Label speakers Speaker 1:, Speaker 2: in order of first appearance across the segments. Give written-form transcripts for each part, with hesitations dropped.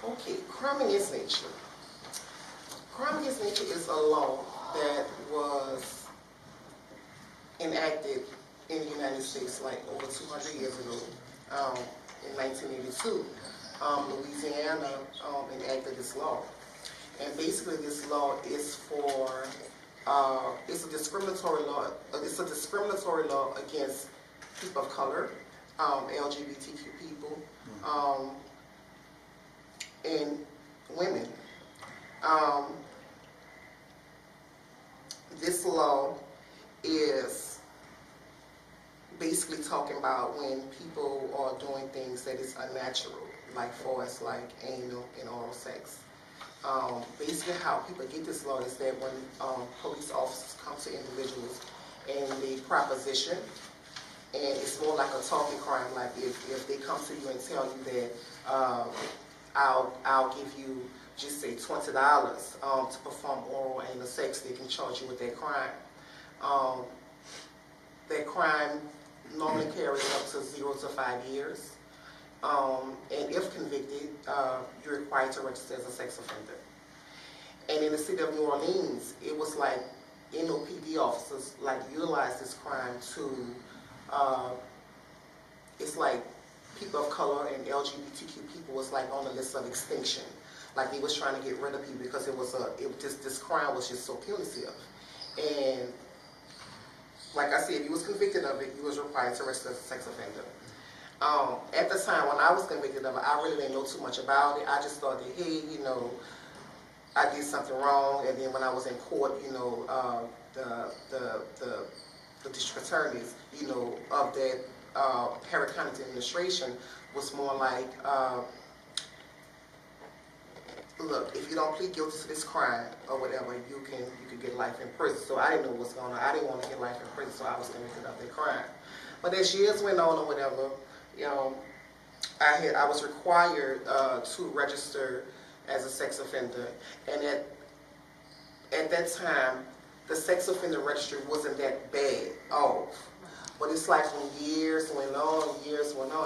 Speaker 1: Okay, crime against nature. Crime against nature is a law that was enacted in the United States like over 200 years ago, in 1982. Louisiana enacted this law. And basically this law is for, it's a discriminatory law against people of color, LGBTQ people, and women. This law is basically talking about when people are doing things that is unnatural, like for us, like anal and oral sex. Basically how people get this law is that when police officers come to individuals and they proposition, and it's more like a talking crime, like if they come to you and tell you that I'll give you, just say $20 to perform oral anal sex, they can charge you with that crime. That crime normally carries up to 0 to 5 years. And if convicted, you're required to register as a sex offender. And in the city of New Orleans, it was like NOPD officers like utilized this crime to, it's like people of color and LGBTQ people was like on the list of extinction. Like they was trying to get rid of people because this crime was just so punitive. And like I said, if you was convicted of it, you was required to register as a sex offender. At the time when I was convicted of it, I really didn't know too much about it. I just thought that, hey, you know, I did something wrong. And then when I was in court, you know, the district attorneys, you know, of that Harry County administration was more like, look, if you don't plead guilty to this crime or whatever, you could get life in prison. So I didn't know what's going on. I didn't want to get life in prison, so I was convicted of that crime. But as years went on or whatever, you know, I was required to register as a sex offender, and at that time, the sex offender registry wasn't that bad off. But it's like when years went on,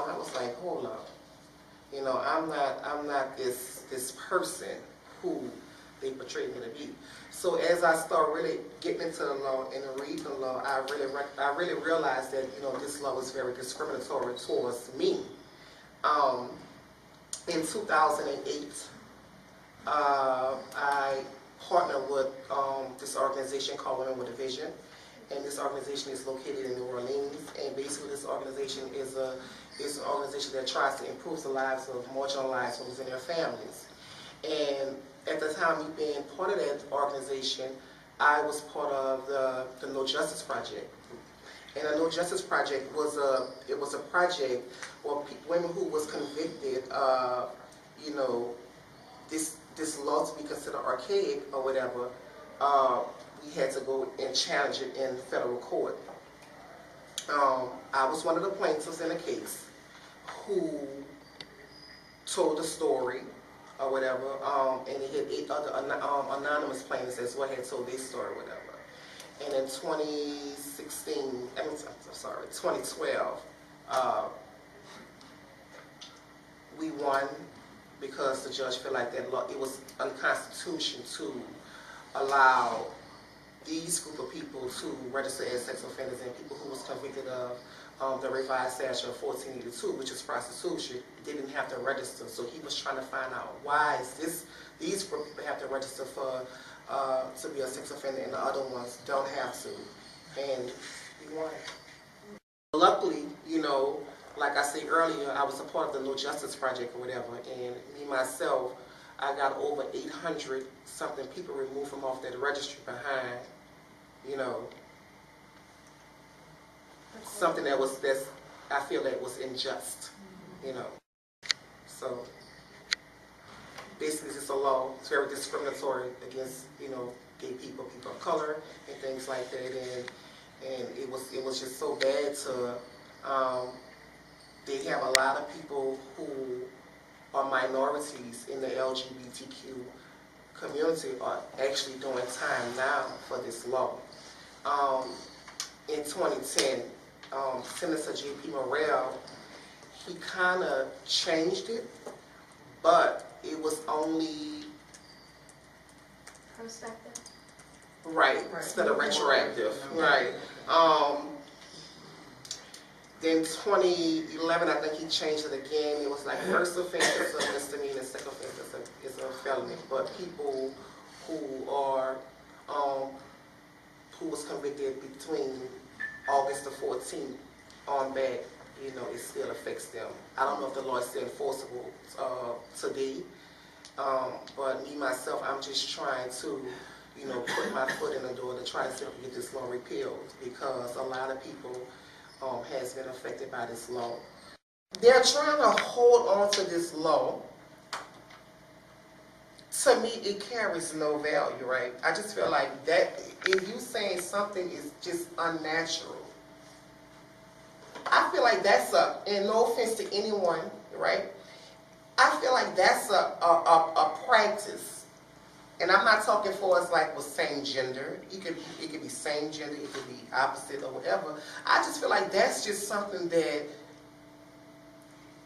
Speaker 1: I was like, hold up, you know, I'm not this person who they portray me to be. So as I start really getting into the law and reading the law, I really realized that, you know, this law was very discriminatory towards me. In 2008, I partnered with this organization called Women with a Vision, and this organization is located in New Orleans. And basically, this organization is an organization that tries to improve the lives of marginalized women and their families. And at the time of being part of that organization, I was part of the No Justice Project. And the No Justice Project was a project where women who was convicted, you know, this law to be considered archaic or whatever, we had to go and challenge it in federal court. I was one of the plaintiffs in the case who told the story or whatever, and it had 8 other anonymous plaintiffs as well had told their story or whatever. And in 2012, we won because the judge felt like that law, it was unconstitutional to allow these group of people to register as sex offenders, and people who was convicted of the revised statute of 1482, which is prostitution, didn't have to register. So he was trying to find out why is these group of people have to register for to be a sex offender and the other ones don't have to. And he won. Luckily, you know, like I said earlier, I was a part of the No Justice Project or whatever, and me myself, I got over 800 something people removed from off that registry behind, you know, something that I feel that was unjust, you know. So basically, it's a law. It's very discriminatory against, you know, gay people, people of color, and things like that. And it was just so bad to. They have a lot of people who are minorities in the LGBTQ community are actually doing time now for this law. In 2010, Senator J.P. Morrell, he kind of changed it, but it was only
Speaker 2: Prospective.
Speaker 1: right instead of retroactive, right. Then 2011, I think he changed it again. It was like first offense is a misdemeanor, second offense is a felony. But people who are who was convicted between August the 14th on back, you know, it still affects them. I don't know if the law is still enforceable today, but me myself, I'm just trying to, you know, put my foot in the door to try to see if we can get this law repealed, because a lot of people has been affected by this law. They're trying to hold on to this law. To me, it carries no value, right? I just feel like that if you saying something is just unnatural, I feel like that's and no offense to anyone, right? I feel like that's a practice. And I'm not talking for us like with same gender. It could be same gender, it could be opposite or whatever. I just feel like that's just something that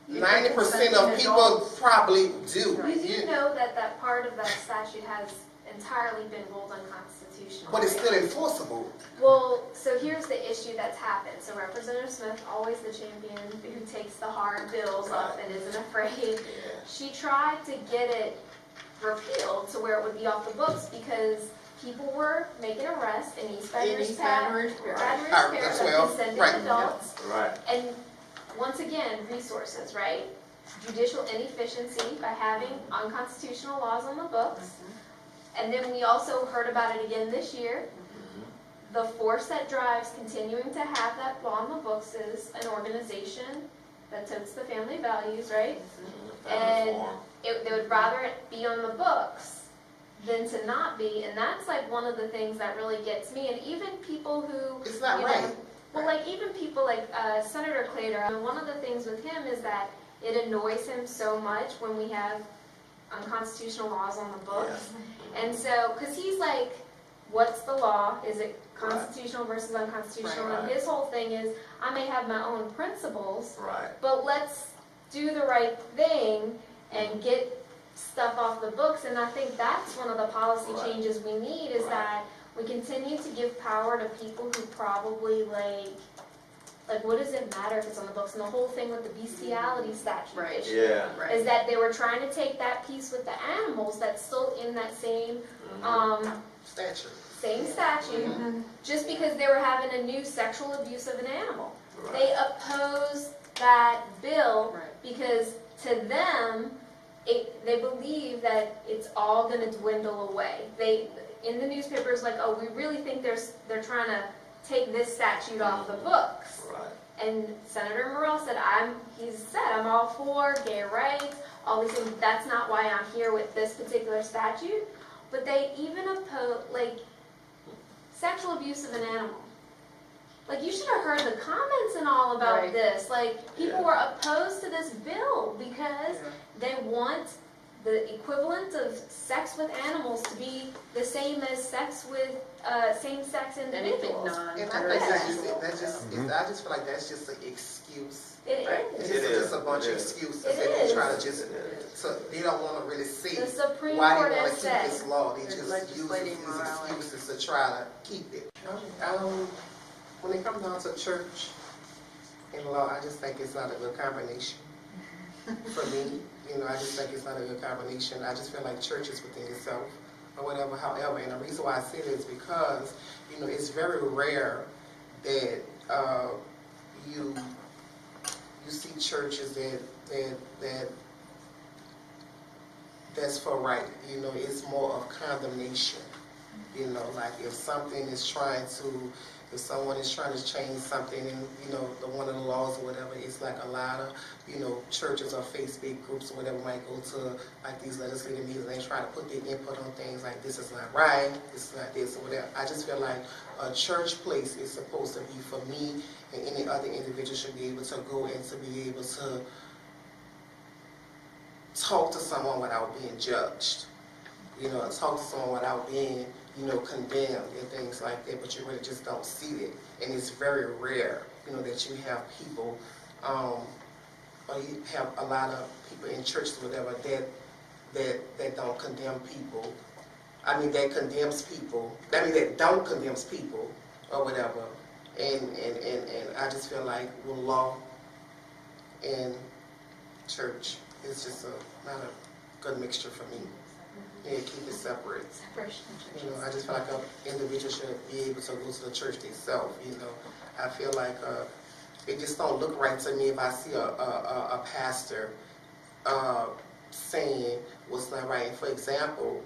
Speaker 1: 90% of people probably do.
Speaker 2: You do know that part of that statute has entirely been ruled unconstitutional.
Speaker 1: But it's still enforceable.
Speaker 2: Well, so here's the issue that's happened. So Representative Smith, always the champion who takes the hard bills up and isn't afraid, she tried to get it repealed to where it would be off the books because people were making arrests in East Baton Rouge Parish of consenting adults.
Speaker 3: Right.
Speaker 2: And once again, resources, right? Judicial inefficiency by having unconstitutional laws on the books. And then we also heard about it again this year. The force that drives continuing to have that law on the books is an organization that totes the family values, right? And they would rather it be on the books than to not be, and that's like one of the things that really gets me. And even people who,
Speaker 1: it's not right.
Speaker 2: Well, like even people like Senator Claytor, and one of the things with him is that it annoys him so much when we have unconstitutional laws on the books. And so, because he's like, what's the law? Is it constitutional versus unconstitutional? And his whole thing is, I may have my own principles, but let's do the right thing and get stuff off the books. And I think that's one of the policy changes we need is that we continue to give power to people who probably like what does it matter if it's on the books? And the whole thing with the bestiality statute issue is that they were trying to take that piece with the animals that's still in that same statute, just because they were having a new sexual abuse of an animal. They opposed that bill because to them, they believe that it's all going to dwindle away. They in the newspapers like, oh, we really think they're trying to take this statute off the books. And Senator Morrell said, I'm all for gay rights, all these things. That's not why I'm here with this particular statute. But they even oppose sexual abuse of an animal. Like, you should have heard the comments and all about this. Like, people were opposed to this bill because they want the equivalent of sex with animals to be the same as sex with same-sex individuals.
Speaker 1: And I think I just feel like that's just an excuse.
Speaker 2: It is.
Speaker 1: It's just a bunch of excuses. They try to just, they don't want to really see why they want to keep this law. They just use these excuses to try to keep it. When it comes down to church and law, I just think it's not a good combination for me. You know, I just think it's not a good combination. I just feel like church is within itself or whatever, however. And the reason why I say that is because, you know, it's very rare that you see churches that's for right. You know, it's more of condemnation. You know, like if something is if someone is trying to change something and, you know, one of the laws or whatever, it's like a lot of, you know, churches or Facebook groups or whatever might go to like these legislative meetings and they try to put their input on things like this is not right, this is not this or whatever. I just feel like a church place is supposed to be for me, and any other individual should be able to go and to be able to talk to someone without being judged. You know, talk to someone without being, you know, condemned and things like that, but you really just don't see it. And it's very rare, you know, that you have people, or you have a lot of people in churches or whatever that that don't condemn people. I mean, that condemns people. I mean, that don't condemns people or whatever. And I just feel like with law and church, it's just not a good mixture for me. Yeah, keep it separate.
Speaker 2: Separation of churches.
Speaker 1: You know, I just feel like an individual should be able to go to the church themselves. You know, I feel like it just don't look right to me if I see a pastor saying what's not right. For example,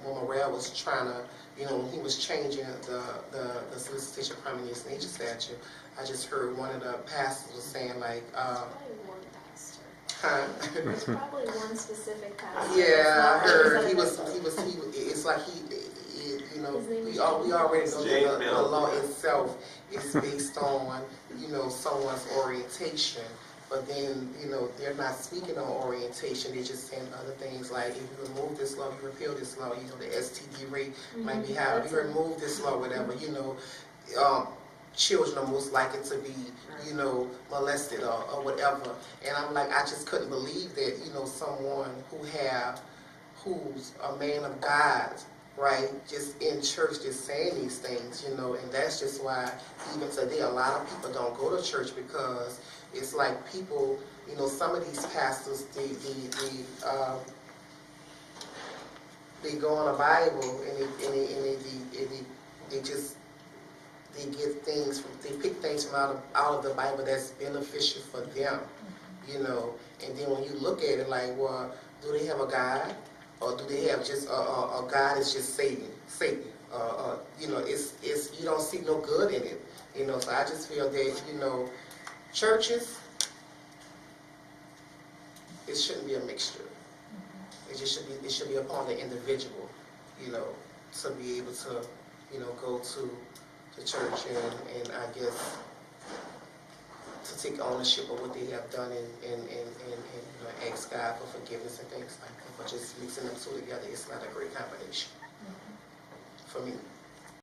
Speaker 1: when Morrell was trying to, you know, when he was changing the solicitation of primary nature statute, I just heard one of the pastors was saying like,
Speaker 2: Probably one pastor.
Speaker 1: huh?
Speaker 2: There's probably one specific pastor.
Speaker 1: Yeah, I heard he
Speaker 2: representative.
Speaker 1: was, it's like you know,
Speaker 2: His name
Speaker 1: we
Speaker 2: is
Speaker 1: already know that the
Speaker 3: James
Speaker 1: law itself is based on, you know, someone's orientation. But then, you know, they're not speaking on orientation. They're just saying other things like, if you remove this law, you repeal this law, you know, the STD rate might be high. If you remove this law, whatever, you know, children are most likely to be, you know, molested or whatever. And I'm like, I just couldn't believe that, you know, someone who's a man of God, right, just in church just saying these things, you know. And that's just why even today a lot of people don't go to church, because it's like people, you know, some of these pastors, they go on a Bible and they get things from, they pick things from out of the Bible that's beneficial for them, you know. And then when you look at it, like, well, do they have a God, or do they have just a God is just Satan? You know, it's you don't see no good in it, you know. So I just feel that, you know, churches, it shouldn't be a mixture. It should be upon the individual, you know, to be able to, you know, go to the church and I guess to take ownership of what they have done and you know, ask God for forgiveness and things like that. But just mixing them two together, it's not a great combination for me.